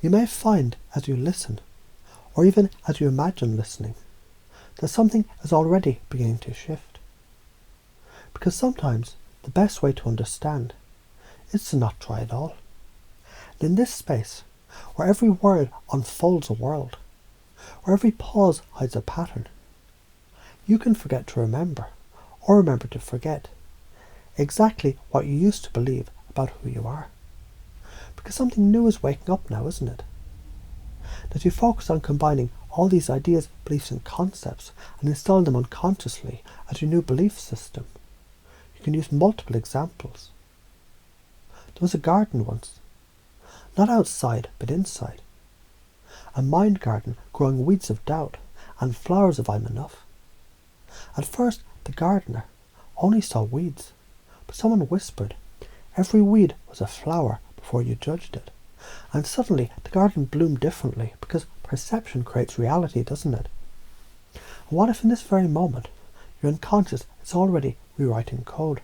You may find as you listen, or even as you imagine listening, that something is already beginning to shift. Because sometimes the best way to understand is to not try at all. And in this space, where every word unfolds a world, where every pause hides a pattern, you can forget to remember, or remember to forget, exactly what you used to believe about who you are. Because something new is waking up now, isn't it? That you focus on combining all these ideas, beliefs and concepts and install them unconsciously as your new belief system. You can use multiple examples. There was a garden once, not outside but inside. A mind garden growing weeds of doubt and flowers of I'm enough. At first the gardener only saw weeds, but someone whispered every weed was a flower before you judged it. And suddenly the garden bloomed differently, because perception creates reality, doesn't it? And what if in this very moment your unconscious is already rewriting code,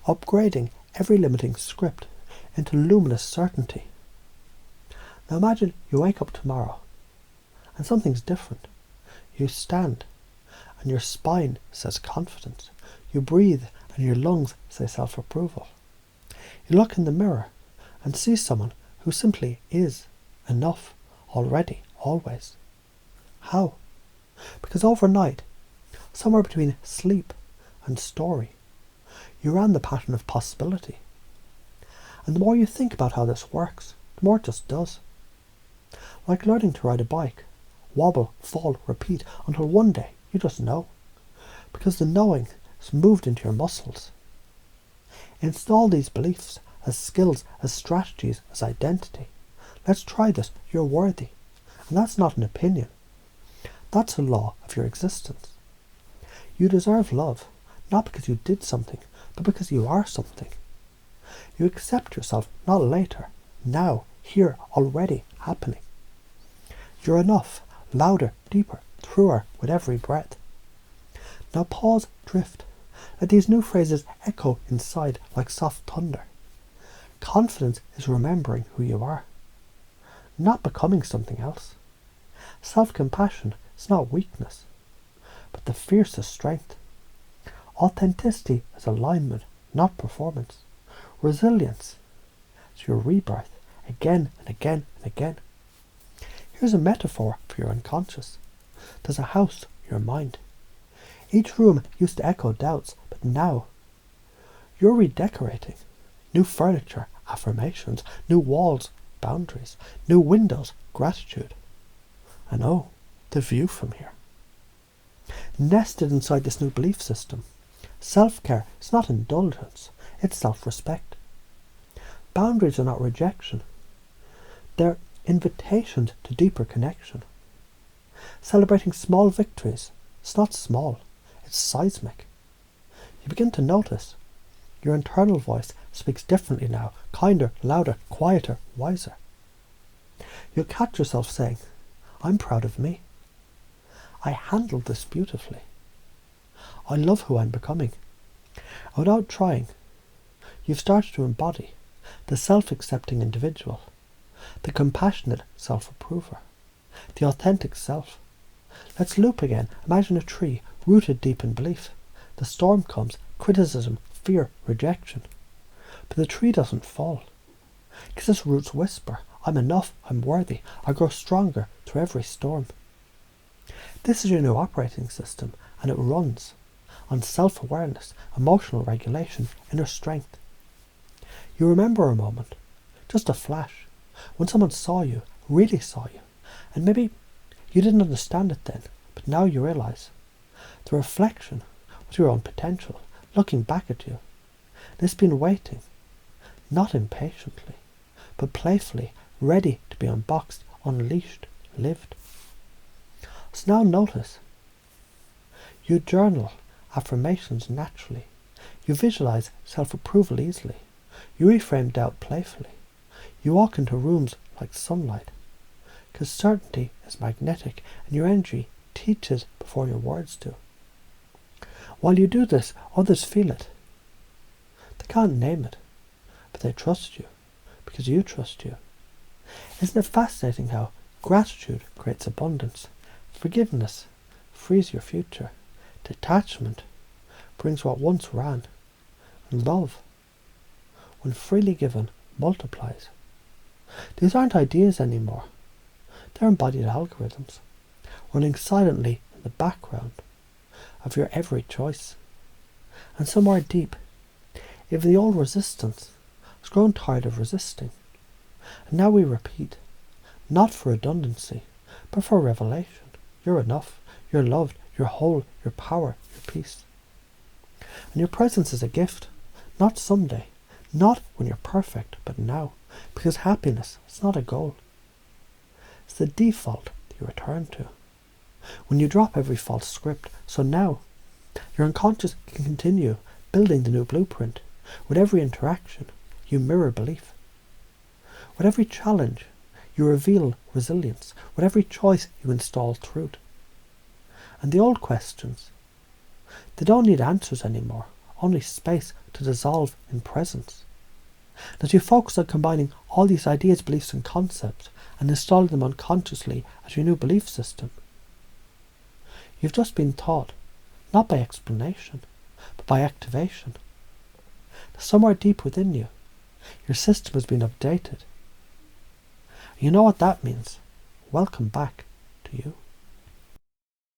upgrading every limiting script into luminous certainty? Now imagine you wake up tomorrow and something's different. You stand and your spine says confidence. You breathe and your lungs say self-approval. You look in the mirror and see someone who simply is enough already, always. How? Because overnight, somewhere between sleep and story, you ran the pattern of possibility. And the more you think about how this works, the more it just does. Like learning to ride a bike. Wobble, fall, repeat, until one day you just know. Because the knowing is moved into your muscles. Install these beliefs as skills, as strategies, as identity. Let's try this. You're worthy. And that's not an opinion. That's a law of your existence. You deserve love, not because you did something, but because you are something. You accept yourself not later, now, here, already, happening. You're enough, louder, deeper, truer with every breath. Now pause, drift. Let these new phrases echo inside like soft thunder. Confidence is remembering who you are, not becoming something else. Self-compassion is not weakness, but the fiercest strength. Authenticity is alignment, not performance. Resilience is your rebirth, again and again and again. Here's a metaphor for your unconscious. There's a house, your mind. Each room used to echo doubts, but now you're redecorating. New furniture, affirmations, new walls, boundaries, new windows, gratitude. And oh, the view from here. Nested inside this new belief system, self-care is not indulgence, it's self-respect. Boundaries are not rejection. They're invitations to deeper connection. Celebrating small victories, it's not small, it's seismic. You begin to notice your internal voice speaks differently now, kinder, louder, quieter, wiser. You'll catch yourself saying, I'm proud of me. I handled this beautifully. I love who I'm becoming. And without trying, you've started to embody the self-accepting individual, the compassionate self-approver, the authentic self. Let's loop again. Imagine a tree rooted deep in belief. The storm comes, criticism, fear, rejection. But the tree doesn't fall, because its roots whisper, I'm enough, I'm worthy, I grow stronger through every storm. This is your new operating system, and it runs on self-awareness, emotional regulation, inner strength. You remember a moment, just a flash, when someone saw you, really saw you, and maybe you didn't understand it then, but now you realize the reflection was your own potential, looking back at you. It's been waiting, not impatiently, but playfully, ready to be unboxed, unleashed, lived. So now notice. You journal affirmations naturally. You visualize self-approval easily. You reframe doubt playfully. You walk into rooms like sunlight. Because certainty is magnetic and your energy teaches before your words do. While you do this, others feel it. They can't name it, but they trust you because you trust you. Isn't it fascinating how gratitude creates abundance, forgiveness frees your future, detachment brings what once ran, and love, when freely given, multiplies? These aren't ideas anymore. They're embodied algorithms, running silently in the background of your every choice. And somewhere deep, even the old resistance has grown tired of resisting. And now we repeat, not for redundancy, but for revelation. You're enough, you're loved, you're whole, your power, your peace. And your presence is a gift, not someday, not when you're perfect, but now. Because happiness is not a goal. It's the default that you return to. When you drop every false script, so now, your unconscious can continue building the new blueprint. With every interaction, you mirror belief. With every challenge, you reveal resilience. With every choice, you install truth. And the old questions, they don't need answers anymore, only space to dissolve in presence. As you focus on combining all these ideas, beliefs and concepts and installing them unconsciously as your new belief system, you've just been taught, not by explanation, but by activation. Somewhere deep within you, your system has been updated. You know what that means? Welcome back to you.